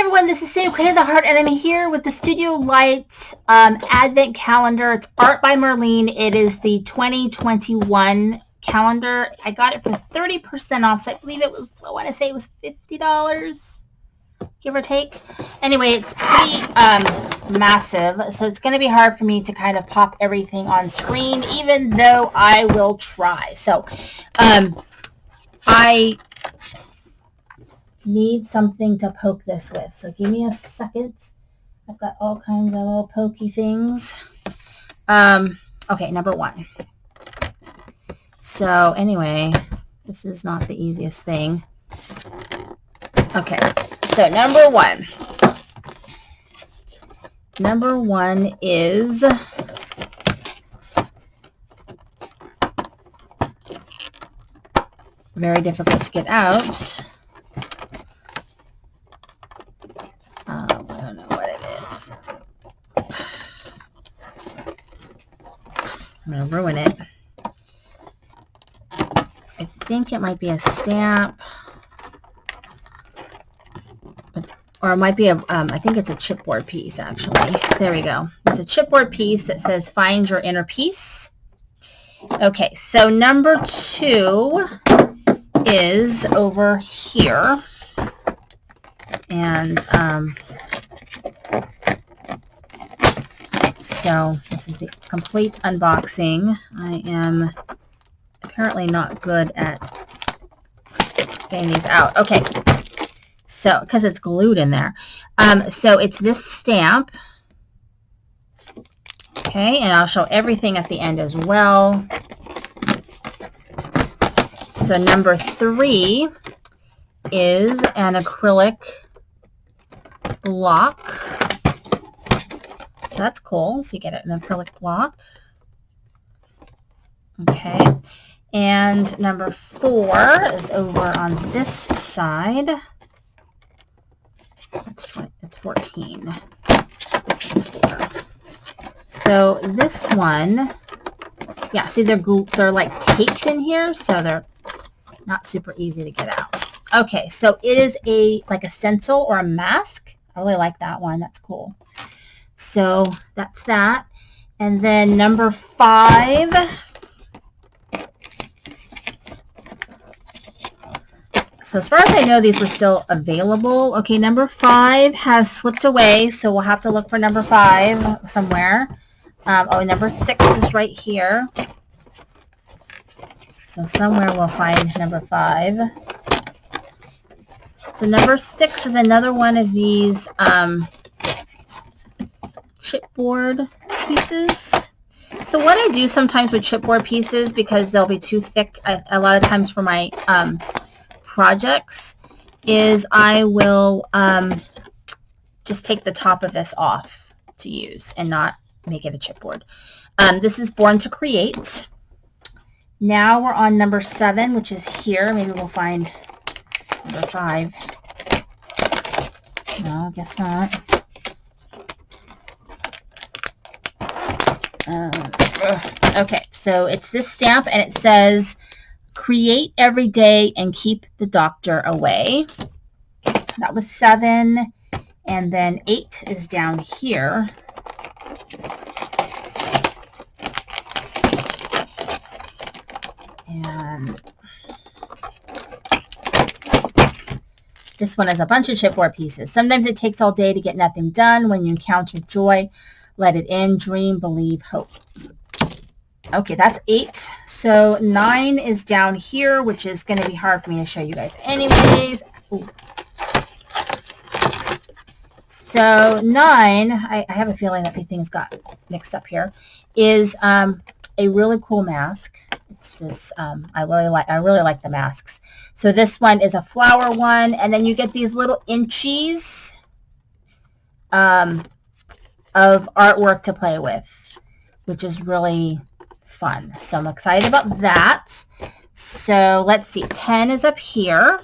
everyone, this is Sam Queen of the Heart, and I'm here with the Studio Light Advent Calendar. It's art by Marlene. It is the 2021 calendar. I got it for 30% off, so I believe it was, I want to say it was $50, give or take. Anyway, it's pretty massive, so it's going to be hard for me to kind of pop everything on screen, even though I will try. So, I need something to poke this with, so give me a second. I've got all kinds of little pokey things. Okay, number one. So anyway, this is not the easiest thing. Okay, so number one is very difficult to get out. I don't know what it is. I'm going to ruin it. I think it might be a stamp. Or it might be a, I think it's a chipboard piece, actually. There we go. It's a chipboard piece that says, "Find your inner peace." Okay, so number two is over here. And so this is the complete unboxing. I am apparently not good at getting these out. Okay, so because it's glued in there. So it's this stamp. Okay, and I'll show everything at the end as well. So number three is an acrylic block. So that's cool. So you get an acrylic block. Okay. And number four is over on this side. That's 20, that's 14. This one's 4. So this one, yeah, see they're like taped in here, so they're not super easy to get out. Okay, so it is like a stencil or a mask. I really like that one. That's cool. So that's that. And then number 5. So as far as I know, these were still available. Okay, number 5 has slipped away, so we'll have to look for number 5 somewhere. Number 6 is right here. So somewhere we'll find number 5. So number 6 is another one of these chipboard pieces. So what I do sometimes with chipboard pieces, because they'll be too thick a lot of times for my projects, is I will just take the top of this off to use and not make it a chipboard. This is Born to Create. Now we're on number 7, which is here. Maybe we'll find number 5. No, I guess not. Okay, so it's this stamp, and it says, "Create every day and keep the doctor away." That was 7. And then 8 is down here. And this one is a bunch of chipboard pieces. Sometimes it takes all day to get nothing done. When you encounter joy, let it in. Dream, believe, hope. Okay, that's 8. So 9 is down here, which is going to be hard for me to show you guys anyways. Ooh. So 9, I have a feeling that things got mixed up here, is a really cool mask. It's this, I really like the masks. So this one is a flower one, and then you get these little inchies of artwork to play with, which is really fun. So I'm excited about that. So let's see, 10 is up here.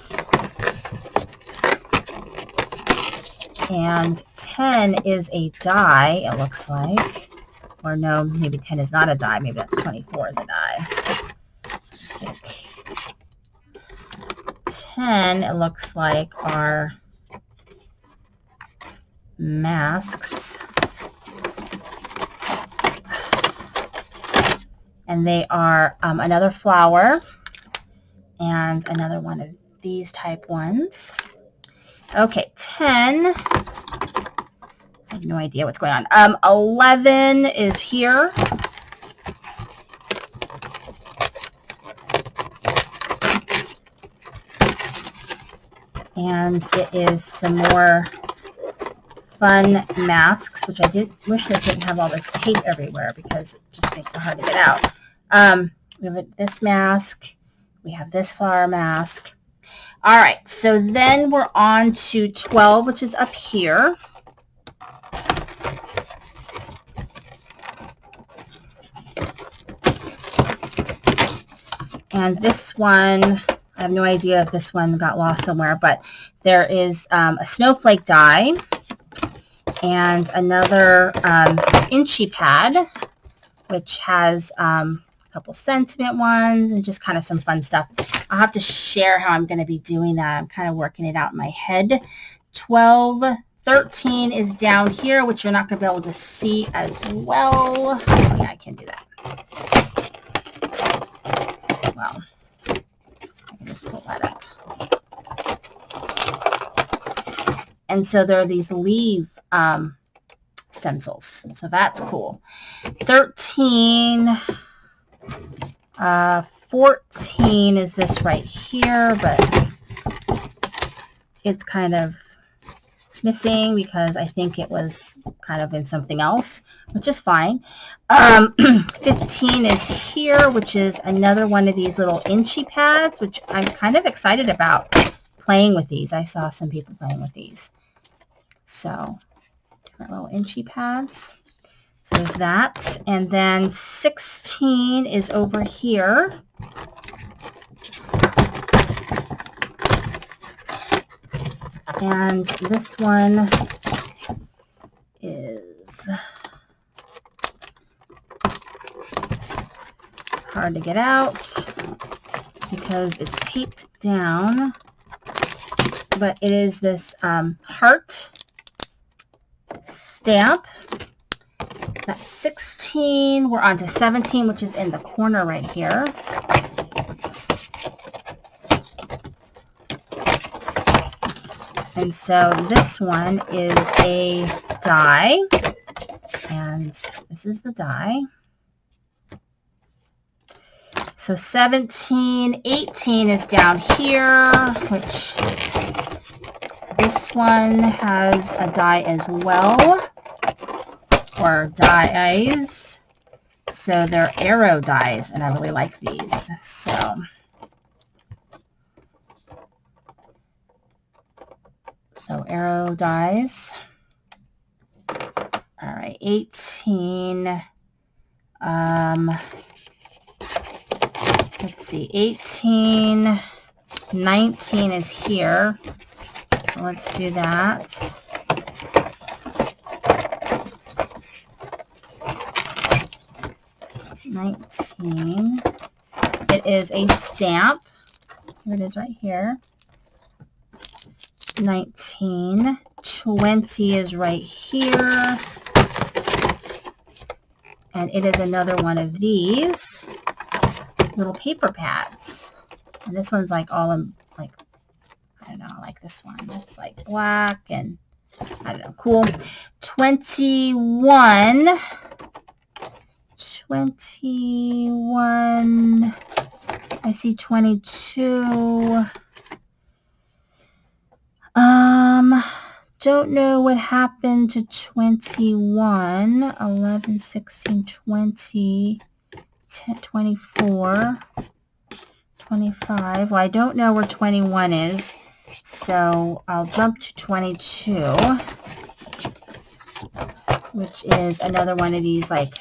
And 10 is a die, it looks like. Or no, maybe 10 is not a die. Maybe that's 24 is a die. I think 10, it looks like, are masks. And they are another flower and another one of these type ones. Okay, 10. I have no idea what's going on. 11 is here. And it is some more fun masks, which I wish they didn't have all this tape everywhere because it just makes it hard to get out. We have this mask. We have this flower mask. All right, so then we're on to 12, which is up here. And this one, I have no idea if this one got lost somewhere, but there is a snowflake die and another inchy pad, which has a couple sentiment ones and just kind of some fun stuff. I'll have to share how I'm going to be doing that. I'm kind of working it out in my head. 12, 13 is down here, which you're not going to be able to see as well. Oh, yeah, I can do that. Well, I can just pull that up. And so there are these leaf stencils. So that's cool. 13, 14 is this right here, but it's kind of missing because I think it was kind of in something else, which is fine. 15 is here, which is another one of these little inchy pads, which I'm kind of excited about playing with these. I saw some people playing with these. So, different little inchy pads. So there's that. And then 16 is over here. And this one is hard to get out because it's taped down. But it is this heart stamp. That's 16. We're on to 17, which is in the corner right here. And so this one is a die, and this is the die. So 17, 18 is down here, which this one has a die as well, or dies. So they're arrow dies, and I really like these. So arrow dies. All right, 18. Let's see, 18, 19 is here. So let's do that. It is a stamp. Here it is right here. 19. 20 is right here. And it is another one of these little paper pads. And this one's like all in, like, I don't know, I like this one. It's like black and I don't know, cool. 21. 21. I see 22. Don't know what happened to 21. 11, 16, 20, 10, 24, 25. Well, I don't know where 21 is, so I'll jump to 22, which is another one of these, like,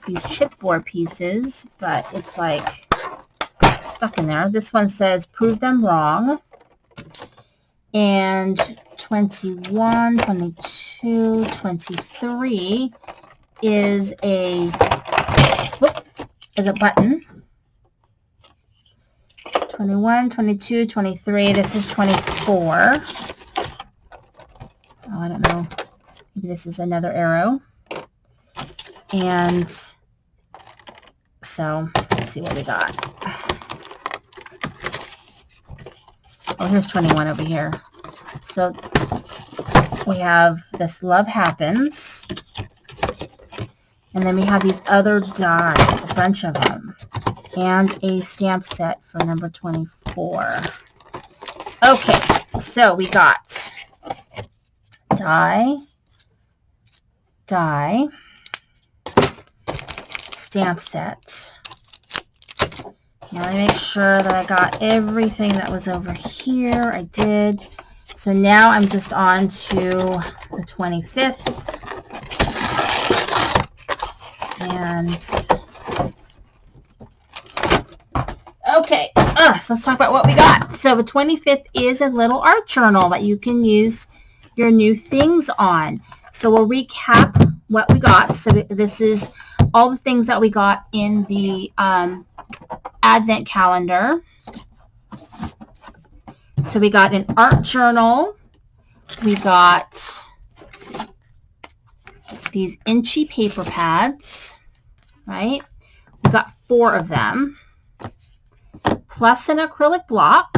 these chipboard pieces, but it's like stuck in there. This one says prove them wrong. And 21, 22, 23 is a button. 21, 22, 23. This is 24. Oh, I don't know. Maybe this is another arrow. And so let's see what we got. Oh, here's 21 over here. So we have this Love Happens. And then we have these other dies, a bunch of them. And a stamp set for number 24. Okay, so we got die, stamp set. Now let me make sure that I got everything that was over here. I did. So now I'm just on to the 25th. And okay, so let's talk about what we got. So the 25th is a little art journal that you can use your new things on. So we'll recap what we got. So this is all the things that we got in the Advent calendar. So we got an art journal. We got these inchy paper pads, right? We got 4 of them, plus an acrylic block.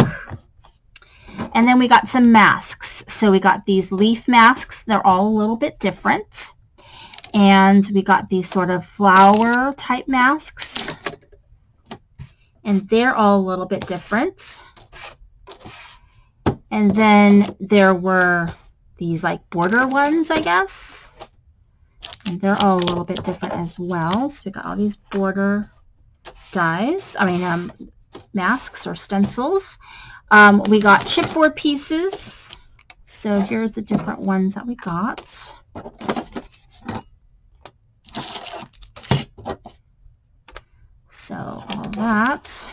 And then we got some masks. So we got these leaf masks. They're all a little bit different. And we got these sort of flower type masks. And they're all a little bit different. And then there were these like border ones, I guess. And they're all a little bit different as well. So we got all these border dies. Masks or stencils. We got chipboard pieces. So here's the different ones that we got. So all that.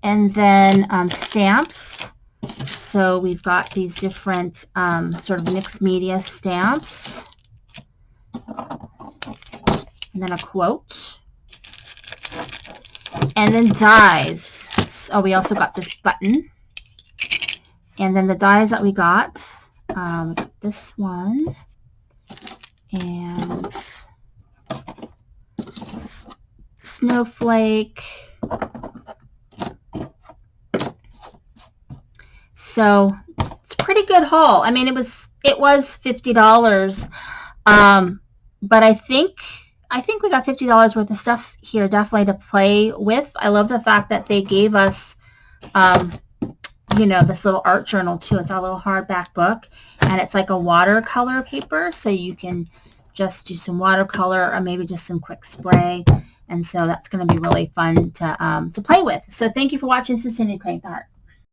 And then stamps. So we've got these different sort of mixed media stamps. And then a quote. And then dies. So we also got this button. And then the dies that we got this one. And snowflake. So it's a pretty good haul. I mean, it was $50. But I think we got $50 worth of stuff here, definitely to play with. I love the fact that they gave us, you know, this little art journal too. It's our little hardback book, and it's like a watercolor paper, so you can just do some watercolor or maybe just some quick spray. And so that's going to be really fun to play with. So thank you for watching. This is Cindy Crank Art.